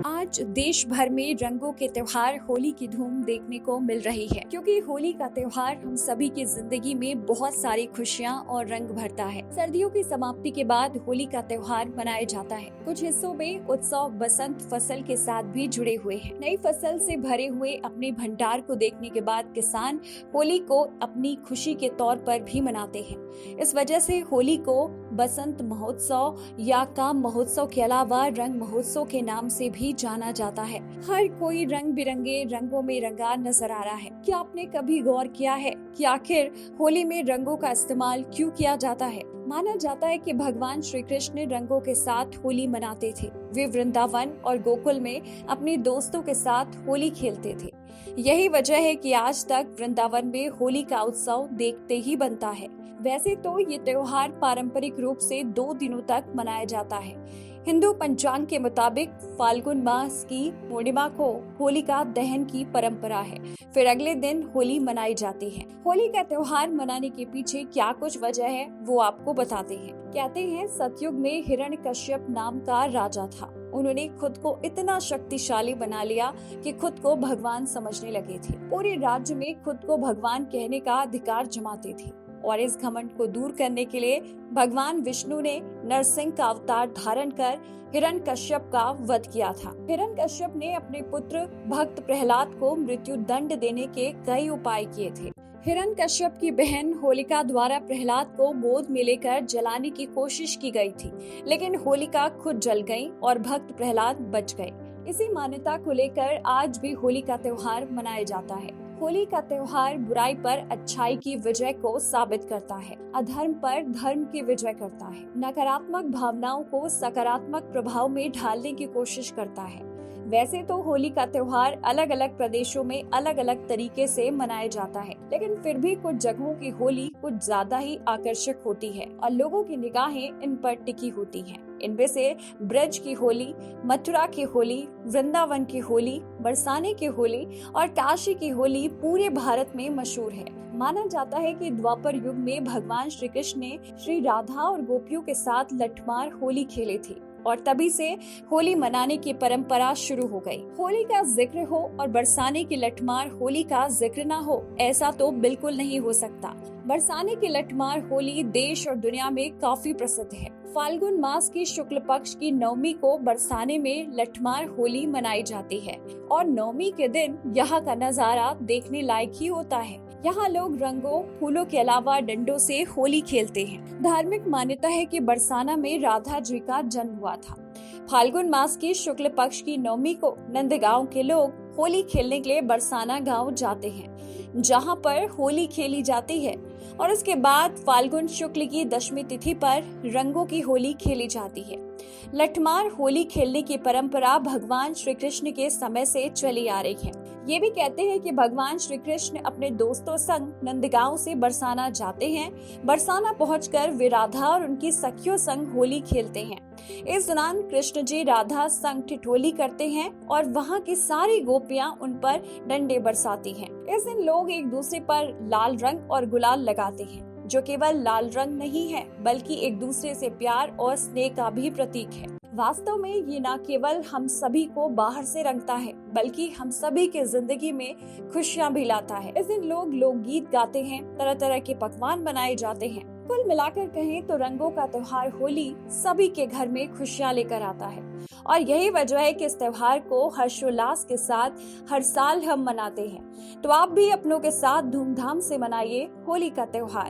आज देश भर में रंगों के त्योहार होली की धूम देखने को मिल रही है, क्योंकि होली का त्योहार हम सभी की जिंदगी में बहुत सारी खुशियां और रंग भरता है। सर्दियों की समाप्ति के बाद होली का त्योहार मनाया जाता है। कुछ हिस्सों में उत्सव बसंत फसल के साथ भी जुड़े हुए हैं। नई फसल से भरे हुए अपने भंडार को देखने के बाद किसान होली को अपनी खुशी के तौर पर भी मनाते हैं। इस वजह से होली को बसंत महोत्सव या काम महोत्सव के अलावा रंग महोत्सव के नाम से भी जाना जाता है। हर कोई रंग बिरंगे रंगों में रंगा नजर आ रहा है। क्या आपने कभी गौर किया है कि आखिर होली में रंगों का इस्तेमाल क्यों किया जाता है? माना जाता है कि भगवान श्री कृष्ण रंगों के साथ होली मनाते थे। वे वृंदावन और गोकुल में अपने दोस्तों के साथ होली खेलते थे। यही वजह है कि आज तक वृंदावन में होली का उत्सव देखते ही बनता है। वैसे तो ये त्योहार पारंपरिक रूप से 2 दिनों तक मनाया जाता है। हिंदू पंचांग के मुताबिक फाल्गुन मास की पूर्णिमा को होलिका दहन की परंपरा है। फिर अगले दिन होली मनाई जाती है। होली का त्योहार मनाने के पीछे क्या कुछ वजह है वो आपको बताते हैं। कहते हैं सतयुग में हिरण्यकश्यप नाम का राजा था। उन्होंने खुद को इतना शक्तिशाली बना लिया कि खुद को भगवान समझने लगे थे। पूरे राज्य में खुद को भगवान कहने का अधिकार जमाते थे और इस घमंड को दूर करने के लिए भगवान विष्णु ने नरसिंह का अवतार धारण कर हिरण्यकश्यप का वध किया था। हिरण्यकश्यप ने अपने पुत्र भक्त प्रहलाद को मृत्यु दंड देने के कई उपाय किए थे। हिरण्यकश्यप की बहन होलिका द्वारा प्रहलाद को गोद में लेकर जलाने की कोशिश की गई थी, लेकिन होलिका खुद जल गई और भक्त प्रहलाद बच गए। इसी मान्यता को लेकर आज भी होली का त्योहार मनाया जाता है। होली का त्योहार बुराई पर अच्छाई की विजय को साबित करता है, अधर्म पर धर्म की विजय करता है, नकारात्मक भावनाओं को सकारात्मक प्रभाव में ढालने की कोशिश करता है। वैसे तो होली का त्योहार अलग अलग प्रदेशों में अलग अलग तरीके से मनाया जाता है, लेकिन फिर भी कुछ जगहों की होली कुछ ज्यादा ही आकर्षक होती है और लोगों की निगाहें इन पर टिकी होती हैं। इनमें से ब्रज की होली, मथुरा की होली, वृंदावन की होली, बरसाने की होली और काशी की होली पूरे भारत में मशहूर है। माना जाता है कि द्वापर युग में भगवान श्री कृष्ण ने श्री राधा और गोपियों के साथ लठमार होली खेली थी और तभी से होली मनाने की परंपरा शुरू हो गई। होली का जिक्र हो और बरसाने की लठमार होली का जिक्र ना हो, ऐसा तो बिल्कुल नहीं हो सकता। बरसाने की लठमार होली देश और दुनिया में काफी प्रसिद्ध है। फाल्गुन मास की शुक्ल पक्ष की नवमी को बरसाने में लठमार होली मनाई जाती है और नवमी के दिन यहाँ का नजारा देखने लायक ही होता है। यहाँ लोग रंगों, फूलों के अलावा डंडों से होली खेलते हैं। धार्मिक मान्यता है कि बरसाना में राधा जी का जन्म हुआ था। फाल्गुन मास की शुक्ल पक्ष की नवमी को नंदगांव के लोग होली खेलने के लिए बरसाना गांव जाते हैं, जहां पर होली खेली जाती है और उसके बाद फाल्गुन शुक्ल की दशमी तिथि पर रंगों की होली खेली जाती है। लठमार होली खेलने की परंपरा भगवान श्री कृष्ण के समय से चली आ रही है। ये भी कहते हैं कि भगवान श्री कृष्ण अपने दोस्तों संग नंदगांव से बरसाना जाते हैं। बरसाना पहुंचकर वे राधा और उनकी सखियों संग होली खेलते हैं। इस दौरान कृष्ण जी राधा संग ठिठोली करते हैं और वहाँ की सारी गोपियां उन पर डंडे बरसाती हैं। इस दिन लोग एक दूसरे पर लाल रंग और गुलाल लगाते हैं, जो केवल लाल रंग नहीं है बल्कि एक दूसरे से प्यार और स्नेह का भी प्रतीक है। वास्तव में ये न केवल हम सभी को बाहर से रंगता है बल्कि हम सभी के जिंदगी में खुशियाँ भी लाता है। इस दिन लोग लोकगीत गाते हैं, तरह तरह के पकवान बनाए जाते हैं। कुल मिलाकर कहें तो रंगों का त्योहार होली सभी के घर में खुशियाँ लेकर आता है और यही वजह है कि इस त्योहार को हर्षोल्लास के साथ हर साल हम मनाते हैं। तो आप भी अपनों के साथ धूमधाम से मनाइए होली का त्योहार।